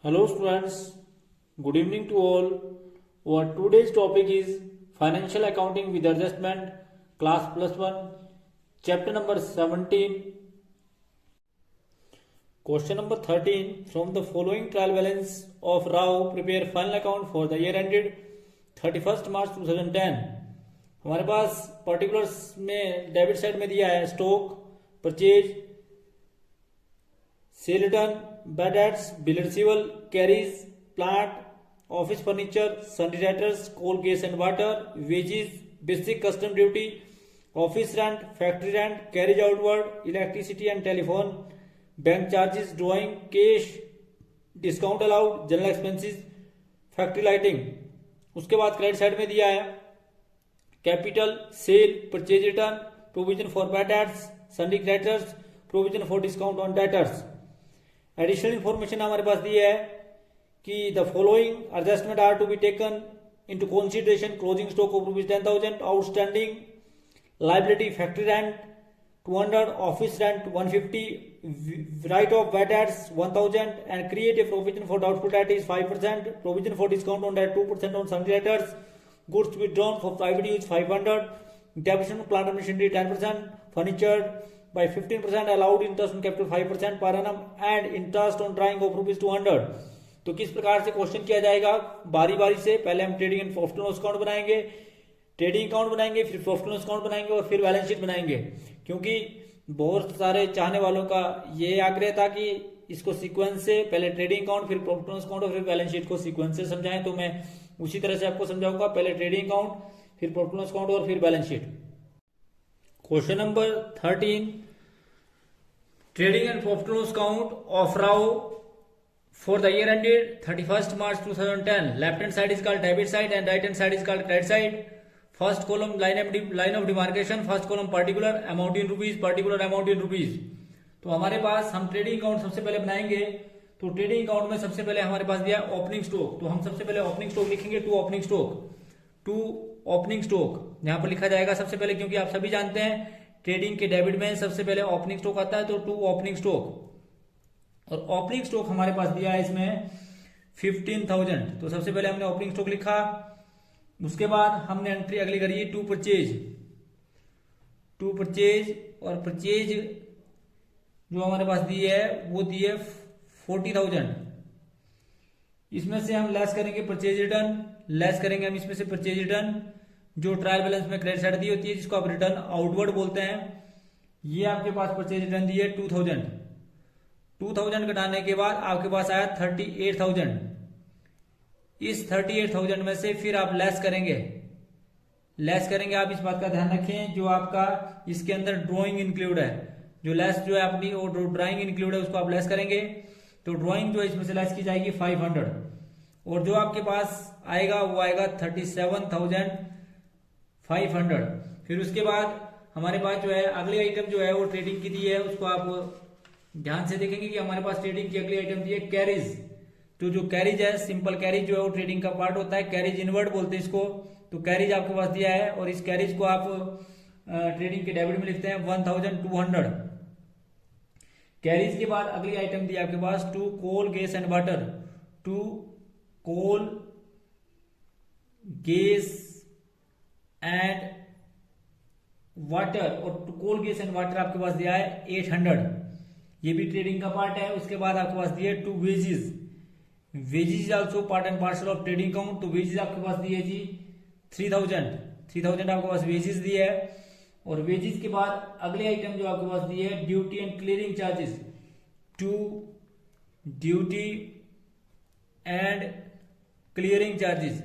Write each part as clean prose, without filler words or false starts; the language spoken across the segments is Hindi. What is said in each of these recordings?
Hello students, good evening to all. Our today's topic is Financial Accounting with Adjustment, Class Plus 1, Chapter number 17. Question number 13. From the following trial balance of Rao, prepare final account for the year ended 31st March 2010. हमारे पास पर्टिकुलर्स में डेबिट साइड में दिया है stock, purchase, sale return, bad debts, bill receivable, carriage, plant, office furniture, sundry debtors, coal gas and water, wages, basic custom duty, office rent, factory rent, carriage outward, electricity and telephone, bank charges, drawing, cash, discount allowed, general expenses, factory lighting. उसके बाद क्रेडिट साइड में दिया है capital, sale, purchase return, provision for bad debts, sundry creditors, provision for discount on debtors. Additional information हमारे पास दी है कि the following adjustment are to be taken into consideration: closing stock of ₹10,000, outstanding liability factory rent 200, office rent 150, write off bad debts 1000 and create a provision for doubtful debt is 5%, provision for discount on debt 2% on sundry debtors, goods to be drawn for private use 500, depreciation of plant and machinery 10%, furniture by 15%, allowed interest on capital 5% per annum and interest on drawing of ₹200। तो किस प्रकार से क्वेश्चन किया जाएगा बारी बारी से। पहले हम trading and profit and loss account बनाएंगे, ट्रेडिंग अकाउंट बनाएंगे, फिर प्रॉफिट एंड लॉस अकाउंट बनाएंगे और फिर बैलेंस शीट बनाएंगे। क्योंकि बहुत सारे चाहने वालों का ये आग्रह था कि इसको सीक्वेंस से पहले ट्रेडिंग अकाउंट, फिर प्रॉफिट एंड लॉस अकाउंट और फिर बैलेंस शीट को सीक्वेंस से समझाएं, तो मैं उसी तरह से आपको समझाऊंगा। पहले ट्रेडिंग अकाउंट, फिर प्रॉफिट एंड लॉस अकाउंट और फिर balance sheet. Question number 13, trading and profit and loss account of Rao for the year ended 31st March 2010। Left hand side is called debit side and right hand side is called credit side. First column line of demarcation, first column particular amount in rupees, particular amount in rupees. तो हमारे पास हम ट्रेडिंग अकाउंट सबसे पहले बनाएंगे। तो ट्रेडिंग अकाउंट में सबसे पहले हमारे पास दिया ओपनिंग स्टॉक, तो हम सबसे पहले ओपनिंग स्टॉक लिखेंगे, टू ओपनिंग स्टॉक यहां पर लिखा जाएगा सबसे पहले, क्योंकि आप सभी जानते हैं ट्रेडिंग के डेबिट में सबसे पहले ओपनिंग स्टॉक आता है, तो टू ओपनिंग स्टॉक। और ओपनिंग स्टॉक हमारे पास दिया है इसमें 15,000, तो सबसे पहले हमने ओपनिंग स्टॉक लिखा। उसके बाद हमने एंट्री अगली करी टू परचेज और परचेज जो हमारे पास दी है वो दी है 40,000। इसमें से हम लेस करेंगे परचेज रिटर्न, लेस करेंगे हम इसमें से परचेज रिटर्न जो ट्रायल बैलेंस में क्रेडिट साइड दी होती है, जिसको आप रिटर्न आउटवर्ड बोलते हैं। ये आपके पास परचेज रिटर्न दी है 2,000 घटाने के बाद आपके पास आया 38,000। इस 38,000 में से फिर आप लेस करेंगे। आप इस बात का ध्यान रखें, जो आपका इसके अंदर ड्रॉइंग इंक्लूड है, जो लेस जो है अपनी वो ड्राइंग इंक्लूड है उसको आप लेस करेंगे। तो ड्राइंग जो है इसमें से लेस की जाएगी 500 और जो आपके पास आएगा वो आएगा 37,500। फिर उसके बाद हमारे पास जो है अगली आइटम जो है वो ट्रेडिंग की दी है, उसको आप ध्यान से देखेंगे कि हमारे पास ट्रेडिंग की अगली आइटम दी है कैरीज। तो जो कैरीज है, सिंपल कैरीज जो है वो ट्रेडिंग का पार्ट होता है, कैरीज इनवर्ड बोलते हैं इसको। तो कैरीज आपके पास दिया है और इस कैरीज को आप ट्रेडिंग के डेबिट में लिखते हैं 1,200। कैरीज के बाद अगली आइटम दी आपके पास two coal gas and water, two coal gas and water, और two coal gas and water आपके पास दिया है 800, ये भी ट्रेडिंग का पार्ट है। उसके बाद आपके पास दिया है to wages, wages is also part and parcel of trading account. तो वेजेस आपके पास दिए जी 3,000 आपके पास वेजेस दिए है। और वेजेस के बाद अगली आइटम जो आपके पास दी है duty and clearing charges, to duty and clearing charges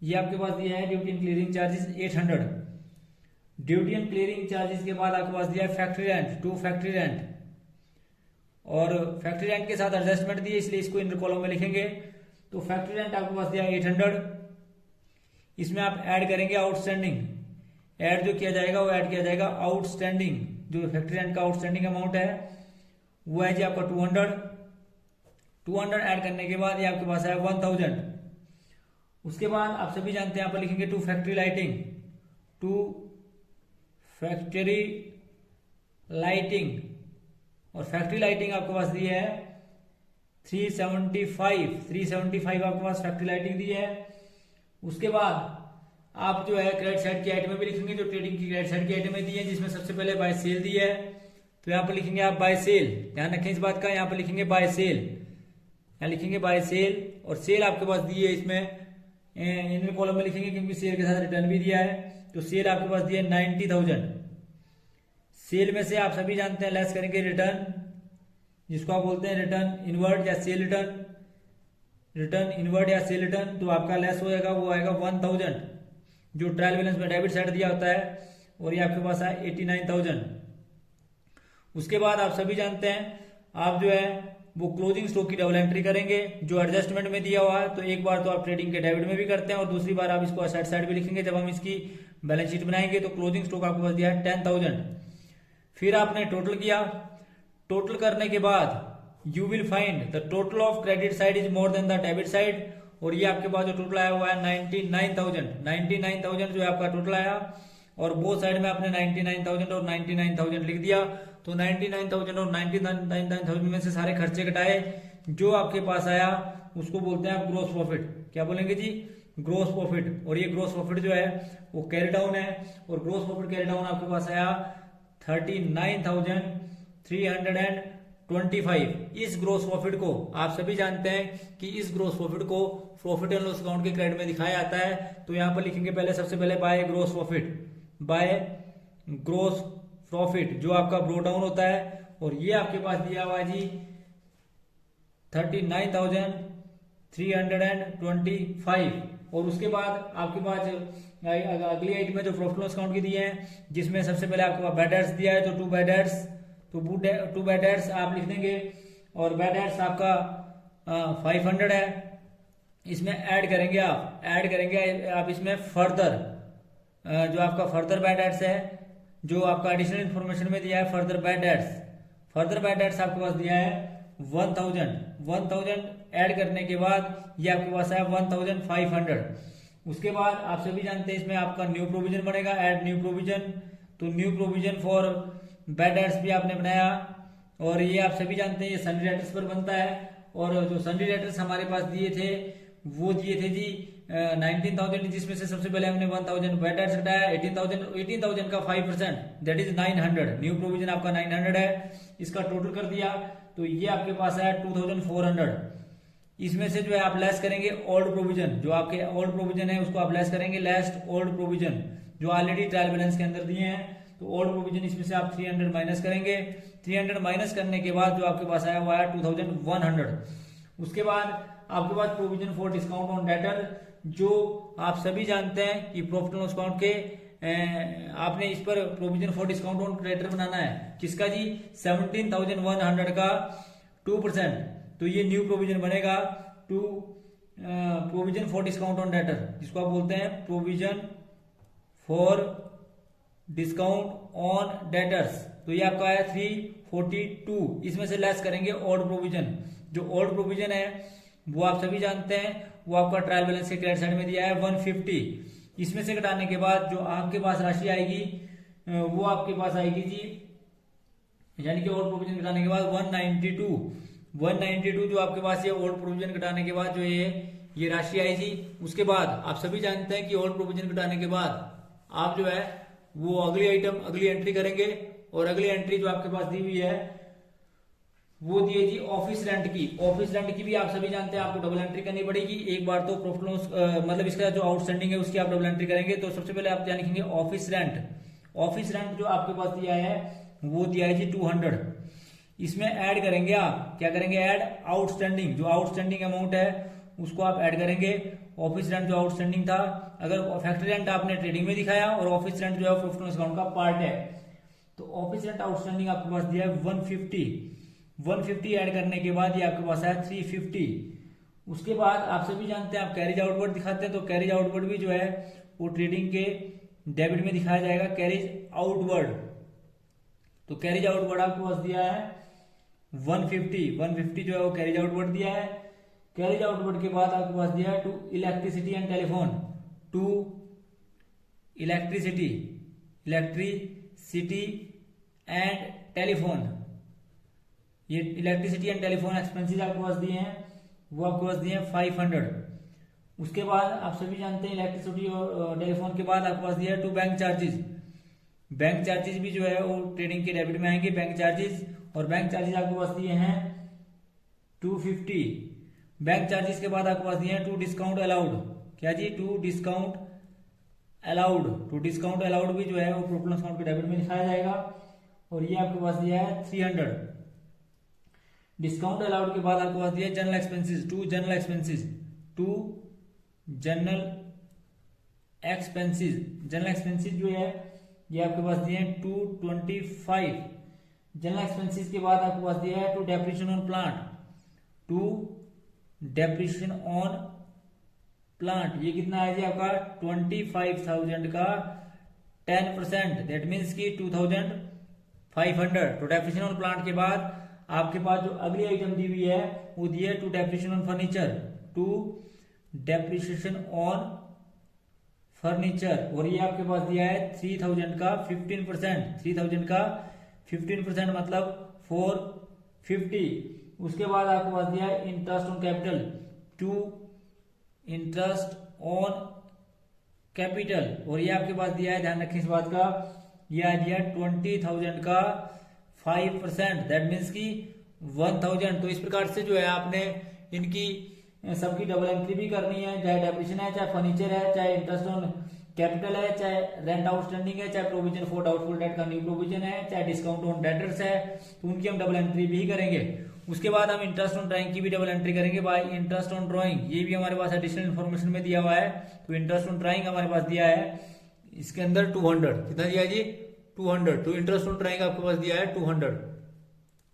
ये आपके पास दिया है duty and clearing charges 800। Duty and clearing charges के बाद आपके पास दिया है factory rent, to factory rent, और फैक्ट्री रेंट के साथ एडजस्टमेंट दी है इसलिए इसको इंटर कॉलम में लिखेंगे। तो फैक्ट्री रेंट आपके पास दिया है 800। इसमें आप ऐड करेंगे आउटस्टैंडिंग, ऐड जो किया जाएगा वो ऐड किया जाएगा आउटस्टैंडिंग, जो फैक्ट्री रेंट का आउटस्टैंडिंग अमाउंट है वो है जी आपका 200 ऐड करने के बाद ये आपके पास है 1,000। उसके बाद आप सभी जानते हैं यहाँ पर लिखेंगे टू फैक्ट्री लाइटिंग और फैक्ट्री लाइटिंग आपके पास दी है 375 आपके पास फैक्ट्री लाइटिंग दी है। उसके बाद आप जो है क्रेडिट साइड की आइटमें भी लिखेंगे, जो ट्रेडिंग की क्रेडिट साइड की आइटमें दी है, जिसमें सबसे पहले बाय सेल दी है, तो यहाँ पर लिखेंगे आप बाय सेल, ध्यान रखें इस बात का, यहाँ पर लिखेंगे बाय सेल, यहाँ लिखेंगे बाय सेल। और सेल आपके पास दी है, इसमें इनमें कॉलम में लिखेंगे क्योंकि सेल के साथ रिटर्न भी दिया है, तो सेल आपके पास दिया है 90,000। सेल में से आप सभी जानते हैं लेस करेंगे रिटर्न, जिसको आप बोलते हैं रिटर्न इनवर्ड या सेल रिटर्न, रिटर्न इनवर्ड या सेल रिटर्न, तो आपका लेस हो जाएगा, वो आएगा 1000 जो ट्रायल बैलेंस में डेबिट साइड दिया होता है, और ये आपके पास है 89,000। उसके बाद आप सभी जानते हैं आप जो है वो क्लोजिंग स्टॉक की डबल एंट्री करेंगे, जो एडजस्टमेंट में दिया हुआ है, तो एक बार तो आप ट्रेडिंग के डेबिट में भी करते हैं और दूसरी बार आप इसको असेट साइड भी लिखेंगे जब हम इसकी बैलेंस शीट बनाएंगे। तो क्लोजिंग स्टॉक आपके पास दिया है 10,000। फिर आपने टोटल किया, टोटल करने के बाद you will find the total of credit side is more than the debit side, और ये आपके पास जो टोटल आया हुआ है 99,000 जो है आपका टोटल आया, और बोथ साइड में आपने 99,000 और 99,000 लिख दिया। तो 99,000 और 99,000 में से सारे खर्चे घटाए, जो आपके पास आया उसको बोलते हैं आप ग्रोस प्रॉफिट। क्या बोलेंगे जी? Gross profit. और ये ग्रोस प्रॉफिट जो है वो कैरी डाउन है, और ग्रोस प्रॉफिट कैरी डाउन आपके पास आया 39,325। इस ग्रोस प्रॉफिट को आप सभी जानते हैं कि इस ग्रोस प्रॉफिट को प्रॉफिट एंड लॉस अकाउंट के क्रेडिट में दिखाया जाता है। तो यहां पर लिखेंगे पहले सबसे पहले by gross profit, by gross profit जो आपका ब्रो डाउन होता है, और ये आपके पास दिया हुआ जी 39,325। और उसके बाद आपके पास अगली आइटम में जो प्रॉफिट लॉस अकाउंट की दिए हैं, जिसमें सबसे पहले आपके पास बैड डेट्स दिया है, तो 2 बैड डेट्स, तो 2 बैड डेट्स आप लिख देंगे, और बैड डेट्स आपका 500 है। इसमें ऐड करेंगे आप इसमें फर्दर जो आपका फर्दर बैड डेट्स है, जो आपका एडिशनल इन्फॉर्मेशन में दिया है फर्दर बैड डेट्स आपके पास दिया है 1,000 ऐड करने के बाद ये आपके पास है 1,500। उसके बाद आप सभी जानते हैं इसमें आपका न्यू प्रोविजन बनेगा, ऐड न्यू प्रोविजन, तो new provision for bad dates भी आपने बनाया, और ये आप सभी जानते हैं ये सन्डी डेटर्स पर बनता है। और जो सन्डी डेटर्स हमारे पास दिए थे वो दिए थे जी 19,000, जिसमें से सबसे पहले हमने 1,000 बैड डेट्स हटाया, 18,000 का 5% दैट इज 900। न्यू प्रोविजन आपका 900 है, इसका टोटल कर दिया तो ये आपके पास है 2,400। इसमें से जो है आप लेस करेंगे ओल्ड प्रोविजन, जो आपके ओल्ड प्रोविजन है उसको आप लेस करेंगे, लेस्ट ओल्ड प्रोविजन जो ऑलरेडी ट्रायल बैलेंस के अंदर दिए हैं, तो ओल्ड प्रोविजन इसमें से आप 300 माइनस करेंगे। 300 माइनस करने के बाद जो आपके पास आया वो आया 2,100। उसके बाद आपके पास provision for discount on debtor, जो आप सभी जानते हैं कि प्रॉफिट एंड लॉस अकाउंट के आपने इस पर provision for discount on creditor बनाना है, किसका जी? 17,100 का 2%, तो ये न्यू प्रोविजन बनेगा to provision for discount on debtor, जिसको आप बोलते हैं provision for discount on debtors. तो ये आपका है 342। इसमें से लेस करेंगे ओल्ड प्रोविजन, जो ओल्ड प्रोविजन है वो आप सभी जानते हैं वो आपका ट्रायल बैलेंस के क्रेडिट साइड में दिया है 150। इसमें से घटाने के बाद जो आपके पास राशि आएगी वो आपके पास आएगी जी, यानी कि ओल्ड प्रोविजन घटाने के बाद 192 जो आपके पास ये ओल्ड प्रोविजन घटाने के बाद जो ये राशि आई जी। उसके बाद आप सभी जानते हैं कि ओल्ड प्रोविजन घटाने के बाद आप जो है वो अगली एंट्री करेंगे, और अगली एंट्री जो आपके पास दी हुई है वो दिए जी ऑफिस रेंट की। ऑफिस रेंट की भी आप सभी जानते हैं आपको डबल एंट्री करनी पड़ेगी। एक बार तो प्रॉफिट लॉस मतलब इसका जो आउटस्टैंडिंग है उसकी आप डबल एंट्री करेंगे। तो सबसे पहले आप क्या लिखेंगे? ऑफिस रेंट जो आपके पास दिया है वो दिया है जी 200। इसमें ऐड करेंगे आप, क्या करेंगे? ऐड आउटस्टैंडिंग, जो आउटस्टैंडिंग अमाउंट है उसको आप ऐड करेंगे। ऑफिस रेंट जो आउटस्टैंडिंग था, अगर फैक्ट्री रेंट आपने ट्रेडिंग में दिखाया और ऑफिस रेंट जो है प्रॉफिट लॉस अकाउंट का पार्ट है, तो ऑफिस रेंट आउटस्टैंडिंग आपके पास दिया है 150 ऐड करने के बाद ये आपके पास है 350। उसके बाद आप सभी जानते हैं आप कैरिज आउटवर्ड दिखाते हैं, तो कैरिज आउटवर्ड भी जो है वो ट्रेडिंग के डेबिट में दिखाया जाएगा, कैरिज आउटवर्ड। तो कैरिज आउटवर्ड आपके पास दिया है 150 जो है वो कैरिज आउटवर्ड दिया है। कैरिज आउटवर्ड के बाद आपके पास दिया है to electricity and telephone, to electricity and telephone, ये इलेक्ट्रिसिटी एंड टेलीफोन एक्सपेंसेस आपके पास दिए हैं, वो आपके पास दिए हैं 500। उसके बाद आप सभी जानते हैं इलेक्ट्रिसिटी और टेलीफोन के बाद आपके पास दिया है 2 बैंक चार्जेस। बैंक चार्जेस भी जो है वो ट्रेडिंग के डेबिट में आएंगे, बैंक चार्जेस। और बैंक चार्जेस आपके पास दिए हैं 250। बैंक चार्जेस के बाद आपके पास दिए हैं 2 डिस्काउंट अलाउड। क्या जी? 2 डिस्काउंट अलाउड। 2 डिस्काउंट अलाउड भी जो है वो टोटल अकाउंट के डेबिट में दिखाया जाएगा। और ये आपके पास दिया है 300। डिस्काउंट अलाउड के बाद आपके पास दिया है general expenses, 2 general expenses, 2 general expenses. General expenses जो है ये आपके पास दिए हैं 225। जनरल एक्सपेंसेस के बाद आपके पास दिया है 2 depreciation on plant, 2 depreciation on plant. ये कितना है जी आपका? 25,000 का 10%, दैट मीन्स की 2,500। तो डेप्रिसिएशन ऑन प्लांट के बाद आपके पास जो अगली आइटम दी हुई है वो दी है 2 depreciation on furniture, 2 depreciation on furniture. और ये आपके पास दिया है 3,000 का 15%, 3,000 का 15% मतलब 450। उसके बाद आपके पास दिया है interest on capital, 2 interest on capital. और ये आपके पास दिया है, ध्यान रखें इस बात का, यह दिया 20,000 का 5%, दैट मीन्स की 1,000। तो इस प्रकार से जो है आपने इनकी सबकी डबल एंट्री भी करनी है, चाहे डेप्रिसिएशन है, चाहे फर्नीचर है, चाहे इंटरेस्ट ऑन कैपिटल है, चाहे रेंट आउटस्टैंडिंग है, चाहे प्रोविजन फॉर डाउटफुल डेट का न्यू प्रोविजन है, चाहे डिस्काउंट ऑन डेटर्स है, तो उनकी हम डबल एंट्री भी करेंगे। उसके बाद हम इंटरेस्ट ऑन ड्राइंग की भी डबल एंट्री करेंगे बाय इंटरेस्ट ऑन ड्राइंग। ये भी हमारे पास एडिशनल इन्फॉर्मेशन में दिया हुआ है। तो इंटरेस्ट ऑन ड्राइंग हमारे पास दिया है इसके अंदर 200। कितना दिया जी? 200। तो इंटरेस्ट ऑन ड्राइंग आपके पास दिया है 200,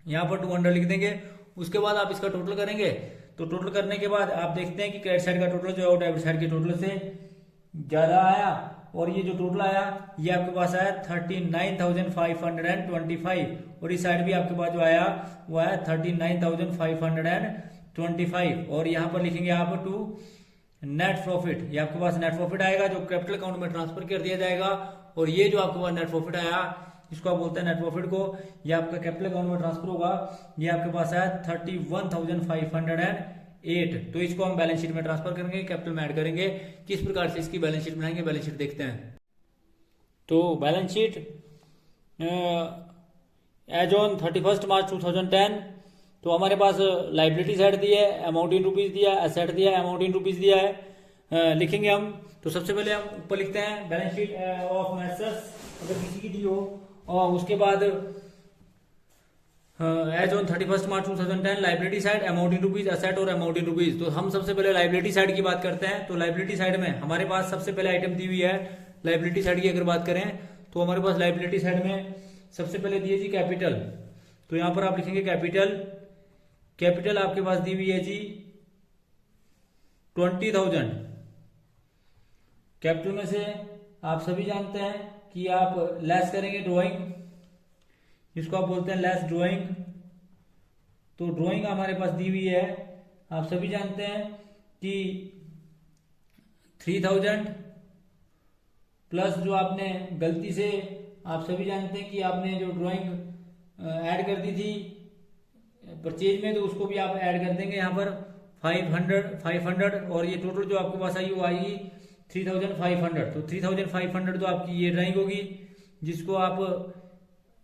यहाँ पर 200 लिख देंगे। उसके बाद आप इसका टोटल करेंगे, तो टोटल करने के बाद आप देखते हैं कि क्रेडिट साइड का टोटल जो है डेबिट साइड के टोटल से ज्यादा आया। और ये जो टोटल आया ये आपके पास आया 39,525। और इस साइड भी आपके पास जो आया वो आया 39,525। और यहाँ पर लिखेंगे आप टू नेट प्रॉफिट। ये आपके पास नेट प्रॉफिट आएगा जो कैपिटल अकाउंट में ट्रांसफर कर दिया जाएगा। और ये जो आपके पास नेट प्रॉफिट आया, इसको आप बोलते हैं नेट प्रॉफिट को, ये आपका कैपिटल अकाउंट में ट्रांसफर होगा। ये आपके पास आया 31,508। तो इसको हम बैलेंस शीट में ट्रांसफर करेंगे, कैपिटल में ऐड करेंगे। किस प्रकार से इसकी बैलेंस शीट बनाएंगे, बैलेंस शीट देखते हैं। तो balance sheet as on 31 March 2010, तो हमारे पास लाइबिलिटी साइड दी है, अमाउंट इन रुपीज दिया है, एसेट दिया है, अमाउंट इन रुपीज दिया है। लिखेंगे हम, तो सबसे पहले हम ऊपर लिखते हैं बैलेंस शीट ऑफ मैसेज अगर किसी की दी हो। और उसके बाद as on 31 March 2010 liability side, amount in rupees, asset और अमाउंट इन रुपीज। तो हम सबसे पहले लाइबिलिटी साइड की बात करते हैं। तो लाइबिलिटी साइड में हमारे पास सबसे पहले आइटम दी हुई है लाइबिलिटी साइड की अगर बात करें, तो हमारे पास लाइबिलिटी साइड में सबसे पहले दी है जी कैपिटल। तो यहां पर आप लिखेंगे कैपिटल। कैपिटल आपके पास दी हुई है जी 20,000। कैपिटल में से आप सभी जानते हैं कि आप लेस करेंगे ड्राइंग, जिसको आप बोलते हैं लेस ड्राइंग। तो ड्राइंग हमारे पास दी हुई है, आप सभी जानते हैं कि 3,000 प्लस जो आपने गलती से, आप सभी जानते हैं कि आपने जो ड्राइंग ऐड कर दी थी परचेज में, तो उसको भी आप ऐड कर देंगे यहाँ पर 500। और ये टोटल जो आपके पास आई वो आएगी 3,500। तो 3,500 तो आपकी ये ड्राइंग होगी, जिसको आप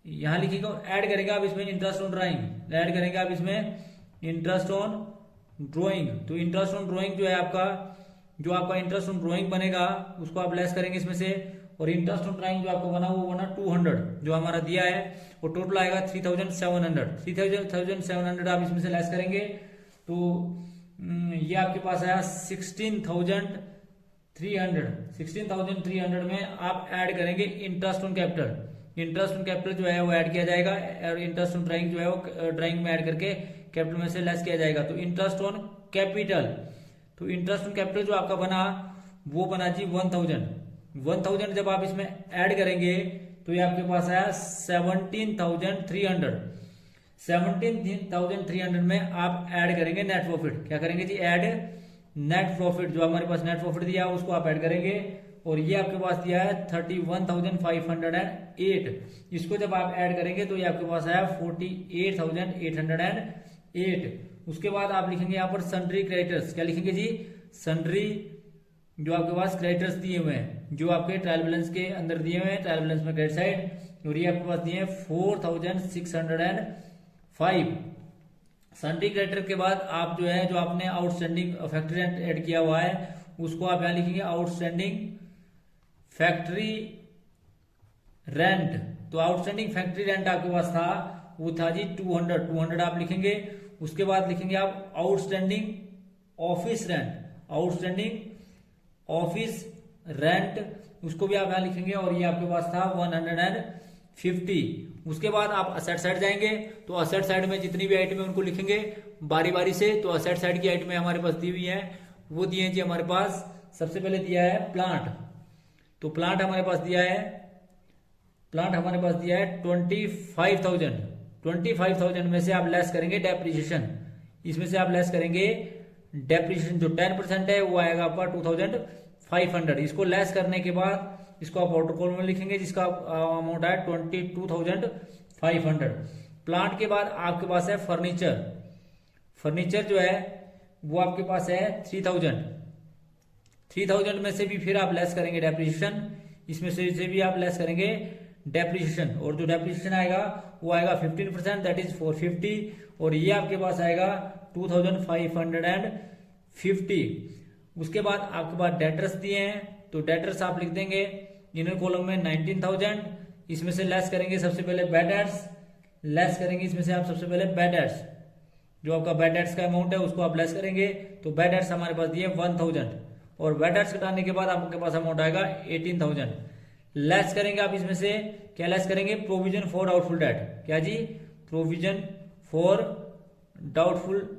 यहां लिखिएगा। ऐड करेंगे आप इसमें इंटरेस्ट ऑन ड्राइंग, ऐड करेंगे आप इसमें इंटरेस्ट ऑन ड्राइंग। तो इंटरेस्ट ऑन ड्राइंग जो है आपका, जो आपका इंटरेस्ट ऑन ड्राइंग बनेगा उसको आप लेस करेंगे इसमें से। और इंटरेस्ट ऑन ड्राइंग जो आपका बना वो बना 200 जो हमारा दिया है, वो टोटल आएगा 3,700। 3,700 आप इसमें से लेस करेंगे तो ये आपके पास आया 16,300। 16,300 में आप ऐड करेंगे interest on capital. Interest on capital जो है वो ऐड किया जाएगा, और इंटरेस्ट ऑन ड्राइंग जो है वो ड्राइंग में ऐड करके कैपिटल में से लेस किया जाएगा। तो इंटरेस्ट ऑन कैपिटल, तो इंटरेस्ट ऑन कैपिटल जो आपका बना वो बना जी 1,000। 1,000 जब आप इसमें ऐड करेंगे तो ये आपके पास आया 17,300। 17,300 में आप ऐड करेंगे नेट प्रॉफिट। क्या करेंगे जी? Add net profit. जो हमारे पास नेट प्रॉफिट दिया उसको आप ऐड करेंगे। और ये आपके पास दिया है 31,508। इसको जब आप ऐड करेंगे तो ये आपके पास आया 48,808। उसके बाद आप लिखेंगे यहाँ पर सन्ड्री क्रेडिटर्स। क्या लिखेंगे जी? सन्ड्री जो आपके पास क्रेडिटर्स दिए हुए हैं, जो आपके ट्रायल बैलेंस के अंदर दिए हुए हैं, ट्रायल बैलेंस में क्रेडिट साइड, और ये आपके पास दिए हैं 4,605। सन्ड्री क्रेडिटर के बाद आप जो है, जो आपने आउटस्टैंडिंग फैक्ट्री रेंट ऐड किया हुआ है, उसको आप यहाँ लिखेंगे आउटस्टैंडिंग फैक्ट्री रेंट। तो आउटस्टैंडिंग फैक्ट्री रेंट आपके पास था, वो था जी 200 आप लिखेंगे। उसके बाद लिखेंगे आप outstanding office rent, outstanding office rent, उसको भी आप यहां लिखेंगे, और ये आपके पास था 150। उसके बाद आप असेट साइड जाएंगे, तो असेट साइड में जितनी भी आइटम है उनको लिखेंगे बारी बारी से। तो असेट साइड की आइटमें हमारे पास दी हुई है, वो दिए जी हमारे पास। सबसे पहले दिया है प्लांट। तो प्लांट हमारे पास दिया है 25,000। 25,000 में से आप लेस करेंगे डेप्रिसिएशन। इसमें से आप लेस करेंगे डेप्रिसिएशन, जो 10% है वो आएगा आपका 2,500। इसको लेस करने के बाद इसको आप आउटर कॉलम में लिखेंगे, जिसका अमाउंट है 22,500। प्लांट के बाद आपके पास है फर्नीचर। फर्नीचर जो है वो आपके पास है 3,000 में से भी फिर आप लेस करेंगे डेप्रिसिएशन। इसमें से भी आप लेस करेंगे डेप्रिसिएशन, और जो डेप्रिसिएशन आएगा वो आएगा 15%, दैट इज 450। और ये आपके पास आएगा 2,550। उसके बाद आपके पास डेटर्स दिए हैं, तो डेटर्स आप लिख देंगे इनर कॉलम में 19,000। इसमें से लेस करेंगे सबसे पहले बैड डेट्स, लेस करेंगे इसमें से आप सबसे पहले बैड डेट्स, जो आपका बैड डेट्स का अमाउंट है उसको आप लेस करेंगे। तो बैड डेट्स हमारे पास दिए 1,000, और बैड डेट्स घटाने के बाद आपके पास अमाउंट आएगा 18,000। लेस करेंगे आप इसमें से, क्या लेस करेंगे? Provision for doubtful date. क्या जी? प्रोविजन फॉर डाउटफुल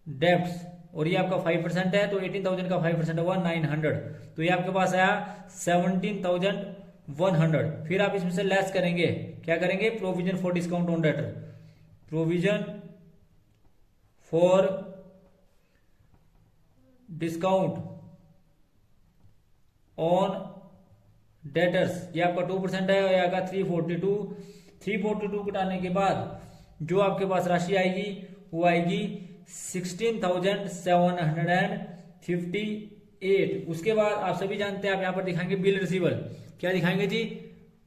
डेब्ट्स, और ये आपका 5% है, तो 18,000 का 5% हुआ 900। तो ये आपके पास आया 17,100। फिर आप इसमें से लेस करेंगे, क्या करेंगे? Provision for discount on debtor, provision for discount on debtors, ये आपका 2% है, ये आएगा 342। 342 घटाने के बाद जो आपके पास राशि आएगी वो आएगी 16,758। उसके बाद आप सभी जानते हैं, आप यहां पर दिखाएंगे बिल रिसीवल। क्या दिखाएंगे जी?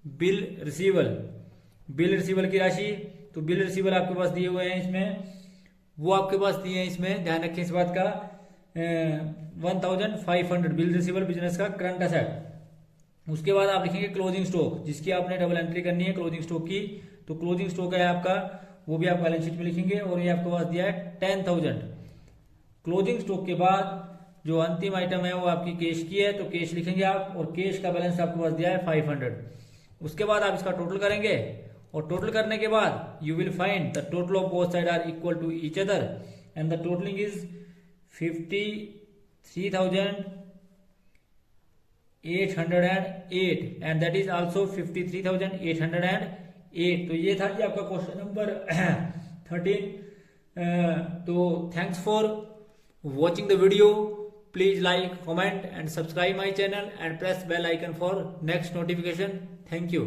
बिल रिसीवल, बिल रिसीवल की राशि। तो बिल रिसीवल आपके पास दिए हुए हैं, इसमें वो आपके पास दिए हैं, इसमें ध्यान रखें इस बात का, 1,500 बिल रिसीवल बिजनेस का करंट असेट। उसके बाद आप लिखेंगे क्लोजिंग स्टॉक, जिसकी आपने डबल एंट्री करनी है क्लोजिंग स्टॉक की। तो क्लोजिंग स्टॉक है आपका, वो भी आप बैलेंस शीट में लिखेंगे, और ये आपके पास दिया है 10,000। क्लोजिंग स्टॉक के बाद जो अंतिम आइटम है वो आपकी कैश की है, तो कैश लिखेंगे आप, और कैश का बैलेंस आपके पास दिया है 500। उसके बाद आप इसका टोटल करेंगे, और टोटल करने के बाद you will find the total of both side are equal to each other, and the totaling is 53,808, and that is also 53,808। तो ये था जी आपका क्वेश्चन नंबर 13। तो thanks for watching the video. Please like, comment and subscribe my channel and press bell icon for next notification. Thank you.